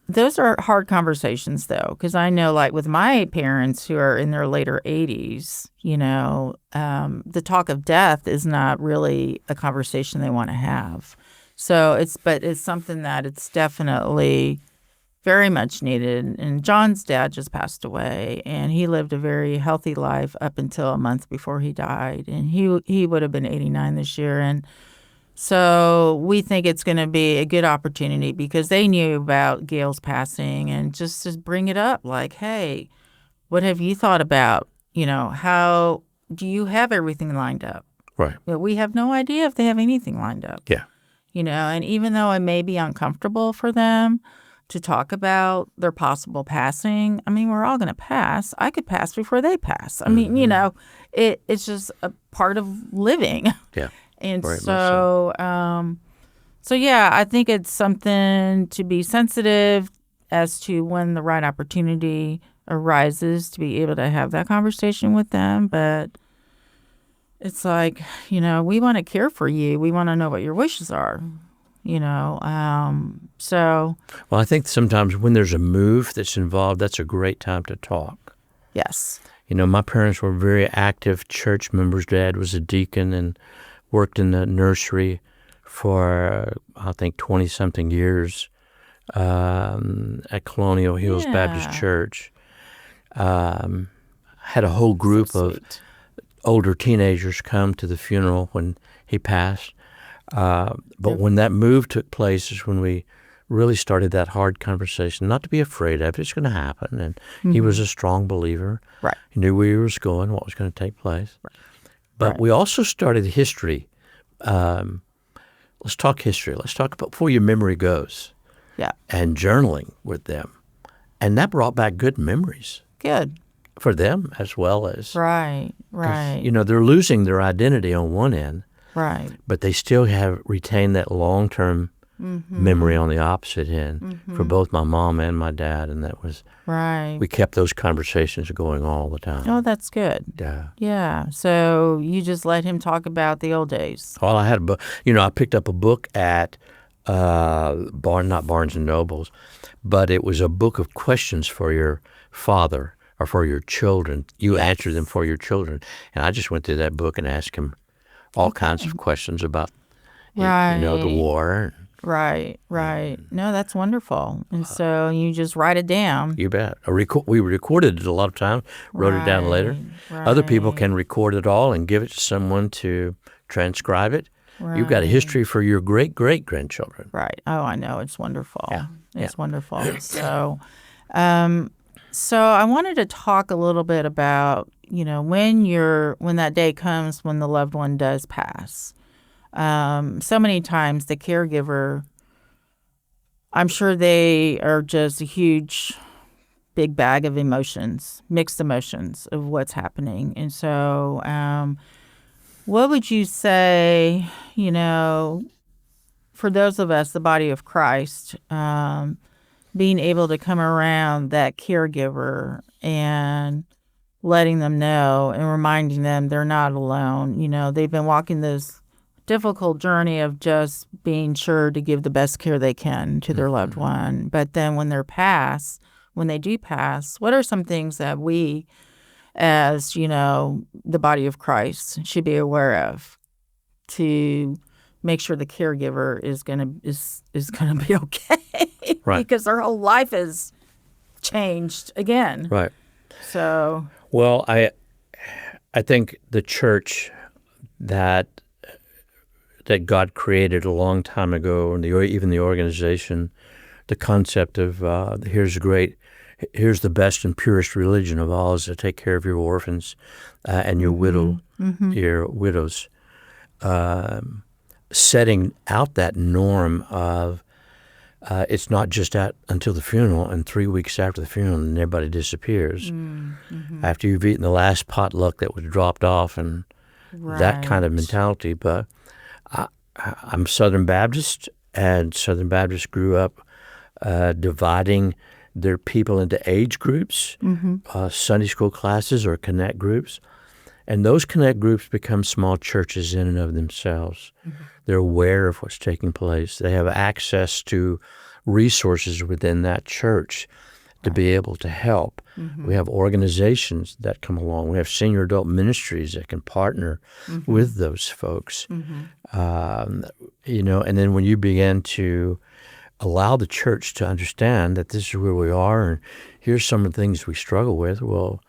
S4: Those are hard conversations, though, because I know, like, with my parents who are in their later 80s, the talk of death is not really a conversation they want to have. So it's something that it's definitely very much needed. And John's dad just passed away, and he lived a very healthy life up until a month before he died. And he would have been 89 this year. And so we think it's going to be a good opportunity because they knew about Gail's passing, and just bring it up like, hey, what have you thought about? How do you have everything lined up?
S2: Right.
S4: But we have no idea if they have anything lined up.
S2: Yeah.
S4: And even though it may be uncomfortable for them to talk about their possible passing, we're all going to pass. I could pass before they pass. It's just a part of living.
S2: Yeah.
S4: And so I think it's something to be sensitive as to when the right opportunity arises to be able to have that conversation with them. But it's like, we want to care for you. We want to know what your wishes are, Well,
S2: I think sometimes when there's a move that's involved, that's a great time to talk.
S4: Yes.
S2: My parents were very active church members. Dad was a deacon and worked in the nursery for, I think, 20-something years at Colonial Hills Baptist Church. Had a whole group of older teenagers come to the funeral when he passed. But when that move took place is when we really started that hard conversation, not to be afraid of it. It's going to happen. And he was a strong believer.
S4: Right.
S2: He knew where he was going, what was going to take place. Right. But we also started history. Let's talk history. Let's talk about before your memory goes.
S4: Yeah.
S2: And journaling with them. And that brought back good memories.
S4: Good.
S2: For them as well as.
S4: Right.
S2: They're losing their identity on one end.
S4: Right.
S2: But they still have retained that long-term memory on the opposite end for both my mom and my dad, and that was we kept those conversations going all the time.
S4: Oh, that's good. Yeah. So you just let him talk about the old days.
S2: Well, I had a book. I picked up a book at not Barnes and Nobles, but it was a book of questions for your father or for your children. You answer them for your children, and I just went through that book and asked him all kinds of questions about the war.
S4: Right. No, that's wonderful. And so you just write it down.
S2: You bet. We recorded it a lot of times, wrote it down later. Other people can record it all and give it to someone to transcribe it. You've got a history for your great-great-grandchildren.
S4: Right. Oh, I know. It's wonderful. Yeah. It's wonderful. So I wanted to talk a little bit about, when that day comes when the loved one does pass. So many times the caregiver, I'm sure they are just a huge, big bag of emotions, mixed emotions of what's happening. And so what would you say, for those of us, the body of Christ, being able to come around that caregiver and letting them know and reminding them they're not alone. They've been walking this difficult journey of just being sure to give the best care they can to their loved one. But then when they do pass, what are some things that we, as, the body of Christ, should be aware of to make sure the caregiver is gonna be okay?
S2: Right.
S4: Because their whole life is changed again.
S2: Right.
S4: So.
S2: Well, I think the church that God created a long time ago, and even the organization, the concept of here's the best and purest religion of all is to take care of your orphans and your your widows, setting out that norm of it's not just until the funeral, and 3 weeks after the funeral, and everybody disappears. After you've eaten the last potluck that was dropped off, and that kind of mentality. But I'm Southern Baptist, and Southern Baptists grew up dividing their people into age groups, Sunday school classes or connect groups. And those connect groups become small churches in and of themselves. They're aware of what's taking place. They have access to resources within that church to be able to help. We have organizations that come along. We have senior adult ministries that can partner with those folks. And then when you begin to allow the church to understand that this is where we are and here's some of the things we struggle with, well,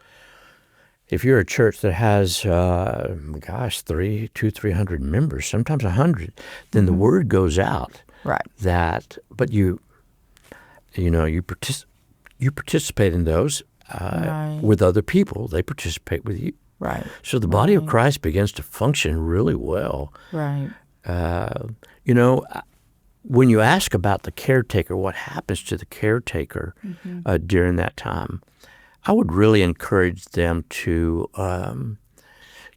S2: if you're a church that has, 300 members, sometimes 100, then the word goes out.
S4: Right.
S2: That, but you participate in those with other people. They participate with you.
S4: Right.
S2: So the body of Christ begins to function really well.
S4: Right.
S2: When you ask about the caretaker, what happens to the caretaker during that time, I would really encourage them to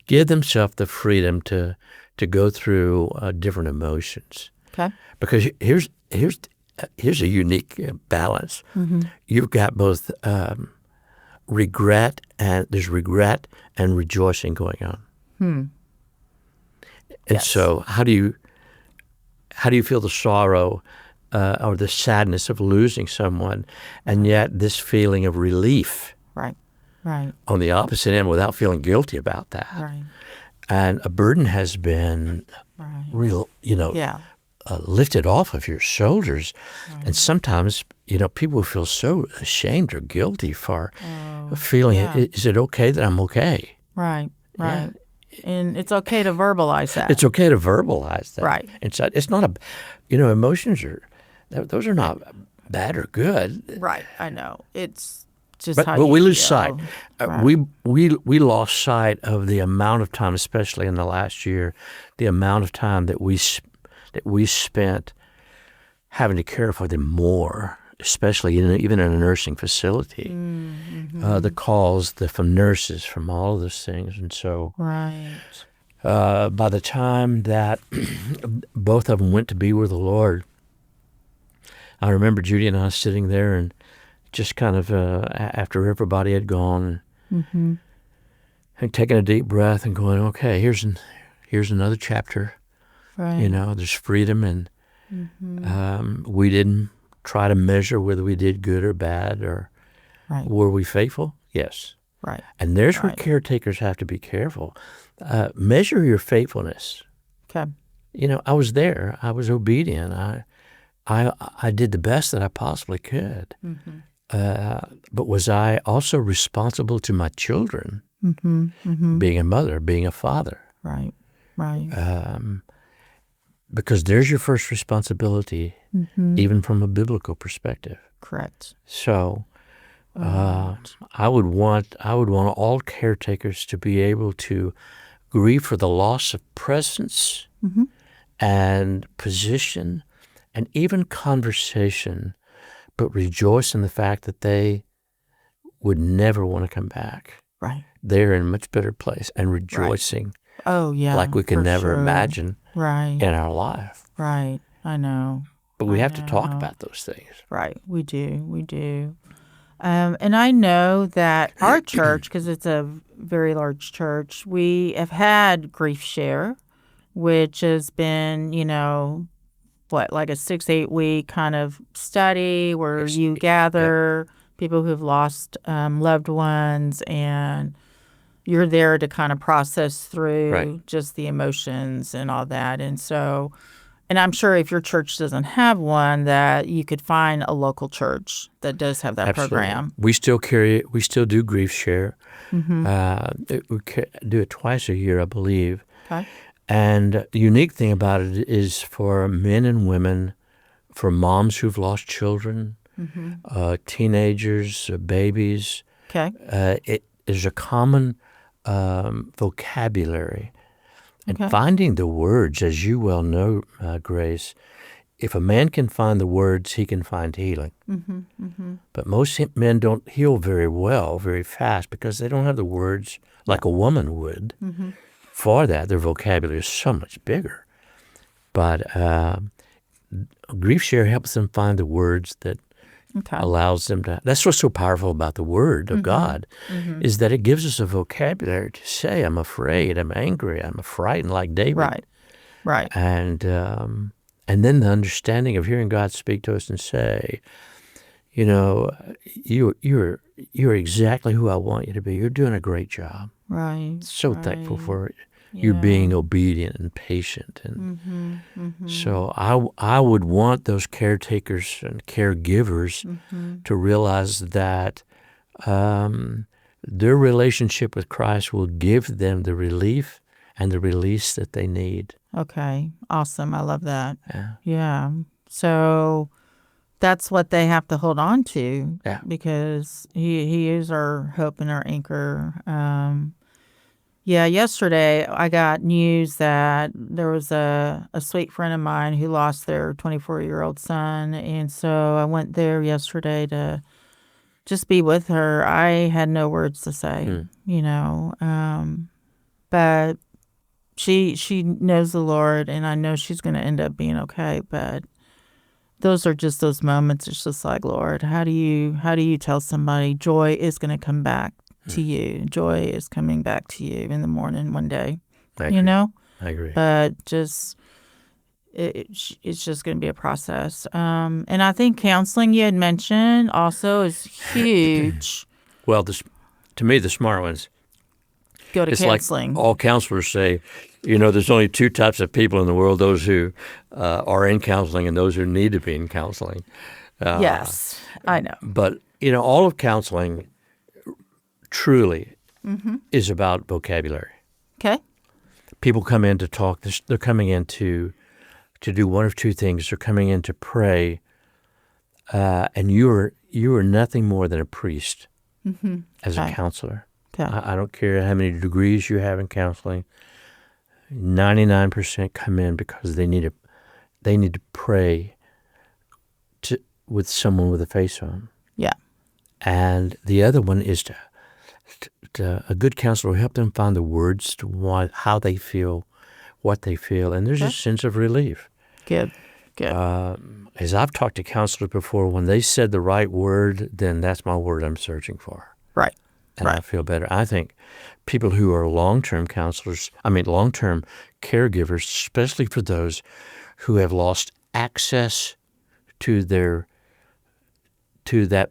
S2: give themselves the freedom to go through different emotions.
S4: Okay.
S2: Because here's a unique balance. You've got both regret and rejoicing going on. And so how do you feel the sorrow or the sadness of losing someone, and yet this feeling of relief
S4: right
S2: on the opposite end without feeling guilty about that?
S4: Right.
S2: And a burden has been real, lifted off of your shoulders.
S4: Right.
S2: And sometimes, people feel so ashamed or guilty for feeling, is it okay that I'm okay?
S4: Right.
S2: Yeah.
S4: And it's okay to verbalize that.
S2: It's okay to verbalize that.
S4: Right.
S2: It's not emotions those are not bad or good.
S4: Right. I know. It's just
S2: But
S4: how
S2: we
S4: you
S2: lose
S4: feel.
S2: sight.
S4: Right.
S2: We lost sight of the amount of time, especially in the last year, the amount of time that we spent having to care for them more, especially even in a nursing facility.
S4: Mm-hmm.
S2: The calls from nurses, from all of those things. And so
S4: Right.
S2: by the time that both of them went to be with the Lord, I remember Judy and I sitting there and just kind of after everybody had gone
S4: Mm-hmm.
S2: and taking a deep breath and going, okay, here's another chapter.
S4: Right.
S2: There's freedom, and
S4: Mm-hmm.
S2: we didn't try to measure whether we did good or bad, or
S4: Right.
S2: were we faithful? Yes.
S4: Right.
S2: And there's where
S4: Right.
S2: caretakers have to be careful. Measure your faithfulness.
S4: Okay.
S2: I was there. I was obedient. I did the best that I possibly could.
S4: Mm-hmm.
S2: But was I also responsible to my children,
S4: Mm-hmm. Mm-hmm.
S2: being a mother, being a father?
S4: Right. Right.
S2: Because there's your first responsibility,
S4: Mm-hmm.
S2: even from a biblical perspective.
S4: Correct.
S2: So I would want all caretakers to be able to grieve for the loss of presence
S4: Mm-hmm.
S2: and position and even conversation, but rejoice in the fact that they would never want to come back.
S4: Right.
S2: They're in a much better place and rejoicing
S4: Oh, yeah.
S2: like we can
S4: for
S2: never
S4: sure.
S2: imagine
S4: Right.
S2: in our life.
S4: Right. I know.
S2: But we
S4: I
S2: have to talk
S4: know.
S2: about those things.
S4: Right. We do. We do. And I know that our church, because it's a very large church, we have had Grief Share, which has been, like a 6-8 week kind of study where you gather people who've lost loved ones, and you're there to kind of process through just the emotions and all that. And so, and I'm sure if your church doesn't have one, that you could find a local church that does have that
S2: Absolutely.
S4: program.
S2: We still do Grief Share.
S4: Mm-hmm.
S2: We do it twice a year, I believe.
S4: Okay.
S2: And the unique thing about it is for men and women, for moms who've lost children,
S4: Mm-hmm.
S2: Teenagers, babies.
S4: Okay.
S2: It is a common vocabulary. And
S4: Okay.
S2: finding the words, as you well know, Grace, if a man can find the words, he can find healing.
S4: Mm-hmm. Mm-hmm.
S2: But most men don't heal very well, very fast, because they don't have the words like a woman would.
S4: Mm-hmm.
S2: For that, their vocabulary is so much bigger. But Grief Share helps them find the words that
S4: Okay.
S2: allows them to. That's what's so powerful about the Word of God, is that it gives us a vocabulary to say, I'm afraid, I'm angry, I'm frightened, like David.
S4: Right. Right.
S2: And then the understanding of hearing God speak to us and say, you're exactly who I want you to be. You're doing a great job.
S4: Right.
S2: So
S4: right.
S2: thankful for you being obedient and patient. And
S4: Mm-hmm. Mm-hmm.
S2: so I would want those caretakers and caregivers
S4: Mm-hmm.
S2: to realize that their relationship with Christ will give them the relief and the release that they need.
S4: Okay. Awesome. I love that.
S2: Yeah.
S4: Yeah. So that's what they have to hold on to.
S2: Yeah.
S4: Because he is our hope and our anchor. Yesterday I got news that there was a sweet friend of mine who lost their 24-year-old son. And so I went there yesterday to just be with her. I had no words to say, but she knows the Lord, and I know she's going to end up being okay. But those are just those moments. It's just like, Lord, how do you tell somebody joy is going to come back to you? Joy is coming back to you in the morning one day.
S2: I agree. I agree.
S4: But just it's just going to be a process. And I think counseling you had mentioned also is huge.
S2: Well, to me, the smart ones,
S4: go to
S2: it's
S4: counseling.
S2: Like all counselors say, there's only two types of people in the world: those who are in counseling and those who need to be in counseling.
S4: Yes, I know.
S2: But all of counseling truly is about vocabulary.
S4: Okay.
S2: People come in to talk. They're coming in to do one of two things. They're coming in to pray, and you are nothing more than a priest as a counselor.
S4: Okay.
S2: I don't care how many degrees you have in counseling. 99% come in because they need to pray with someone with a face on.
S4: Yeah.
S2: And the other one is to a good counselor will help them find the words to how they feel, what they feel, and there's a sense of relief.
S4: Good.
S2: As I've talked to counselors before, when they said the right word, then that's my word I'm searching for.
S4: Right.
S2: And I feel better. I think people who are long-term caregivers, especially for those who have lost access to that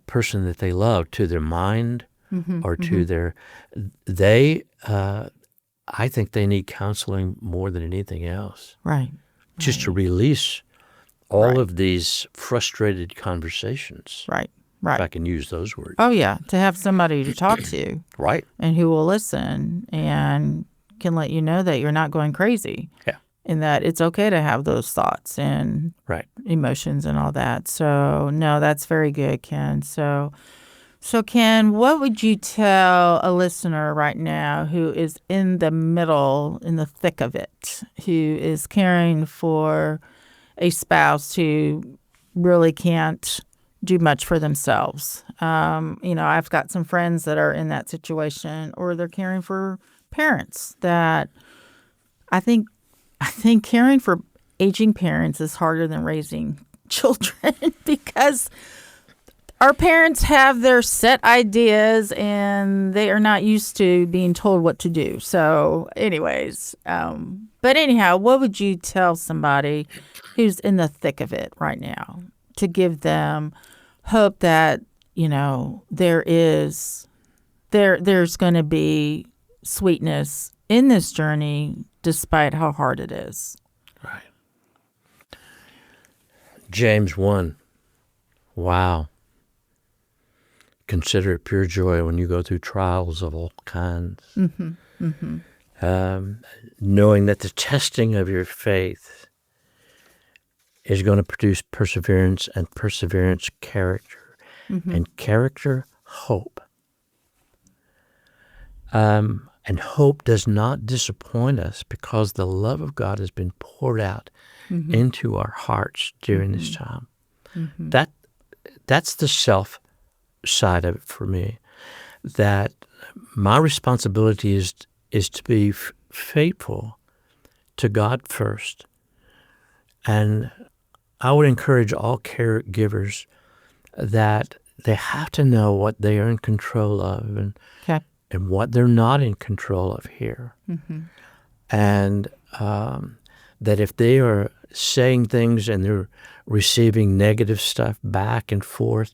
S2: person that they love, to their mind, or to their, I think they need counseling more than anything else.
S4: Right.
S2: Just to release all of these frustrated conversations.
S4: Right.
S2: If I can use those words.
S4: Oh, yeah, to have somebody to talk to.
S2: Right.
S4: And who will listen and can let you know that you're not going crazy.
S2: Yeah.
S4: And that it's okay to have those thoughts and emotions and all that. So, no, that's very good, Ken. So Ken, what would you tell a listener right now who is in the thick of it, who is caring for a spouse who really can't do much for themselves? I've got some friends that are in that situation, or they're caring for parents that I think caring for aging parents is harder than raising children because our parents have their set ideas and they are not used to being told what to do. So anyways, but anyhow, what would you tell somebody who's in the thick of it right now to give them hope that, there's going to be sweetness in this journey despite how hard it is?
S2: Right. James 1. Wow. Consider it pure joy when you go through trials of all kinds. Knowing that the testing of your faith is going to produce perseverance, and perseverance, character, and character, hope. And hope does not disappoint us because the love of God has been poured out into our hearts during this time. That's the self side of it for me, that my responsibility is to be faithful to God first. And I would encourage all caregivers that they have to know what they are in control of and what they're not in control of here. And that if they are saying things and they're receiving negative stuff back and forth,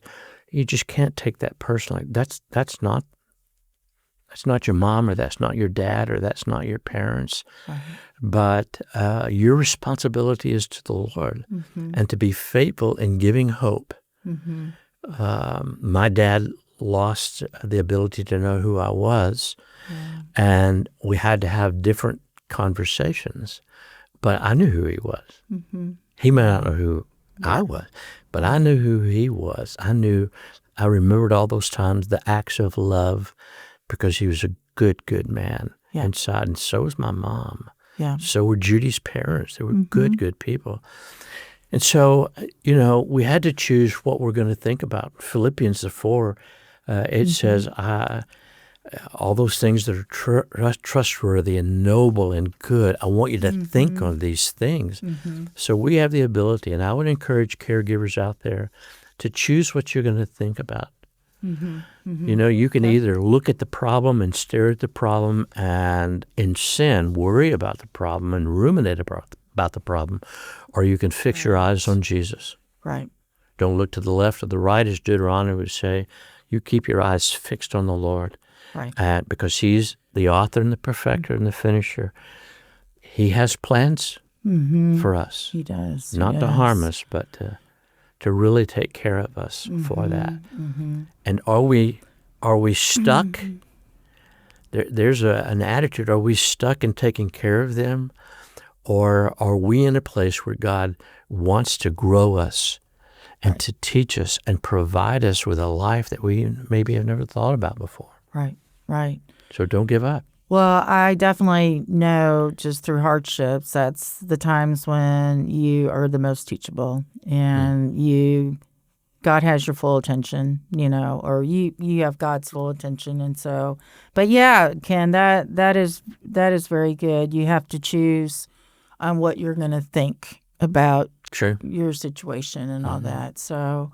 S2: you just can't take that personally. That's not your mom, or that's not your dad, or that's not your parents. But your responsibility is to the Lord, and to be faithful in giving hope. My dad lost the ability to know who I was, and we had to have different conversations. But I knew who he was. He may not know who I was, but I knew who he was. I remembered all those times, the acts of love, because he was a good man inside, and so was my mom. So were Judy's parents. They were good people. And so, we had to choose what we're going to think about. Philippians 4, it says, all those things that are trustworthy and noble and good, I want you to think on these things. So we have the ability, and I would encourage caregivers out there to choose what you're going to think about. You can either look at the problem and stare at the problem and in sin worry about the problem and ruminate about the problem, or you can fix your eyes on Jesus.
S4: Right.
S2: Don't look to the left or the right, as Deuteronomy would say. You keep your eyes fixed on the Lord.
S4: Right.
S2: And because He's the author and the perfecter and the finisher. He has plans for us.
S4: He does.
S2: Not to harm us, but to really take care of us for that. And are we stuck? There's an attitude. Are we stuck in taking care of them? Or are we in a place where God wants to grow us and to teach us and provide us with a life that we maybe have never thought about before?
S4: Right.
S2: So don't give up.
S4: Well, I definitely know just through hardships, that's the times when you are the most teachable and God has your full attention, or you have God's full attention. And so, but yeah, Ken, that is very good. You have to choose on what you're going to think about your situation and all that. So,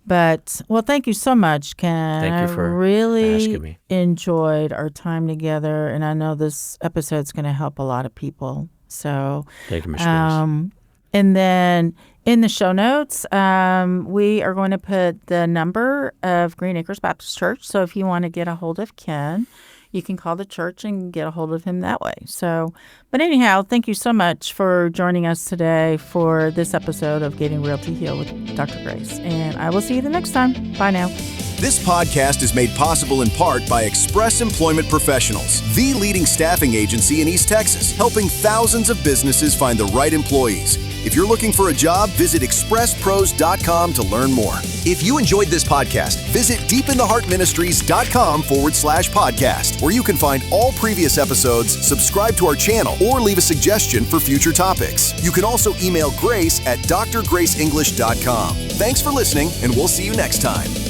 S4: but, well, thank you so much, Ken.
S2: Thank you for
S4: really
S2: asking me.
S4: Enjoyed our time together, and I know this episode's going to help a lot of people. So,
S2: thank you, Ms. Grace.
S4: And then in the show notes, we are going to put the number of Green Acres Baptist Church. So if you want to get a hold of Ken, you can call the church and get a hold of him that way. So, but anyhow, thank you so much for joining us today for this episode of Getting Real to Heal with Dr. Grace. And I will see you the next time. Bye now.
S1: This podcast is made possible in part by Express Employment Professionals, the leading staffing agency in East Texas, helping thousands of businesses find the right employees. If you're looking for a job, visit expresspros.com to learn more. If you enjoyed this podcast, visit deepintheheartministries.com/podcast, where you can find all previous episodes, subscribe to our channel, or leave a suggestion for future topics. You can also email Grace at drgraceenglish.com. Thanks for listening, and we'll see you next time.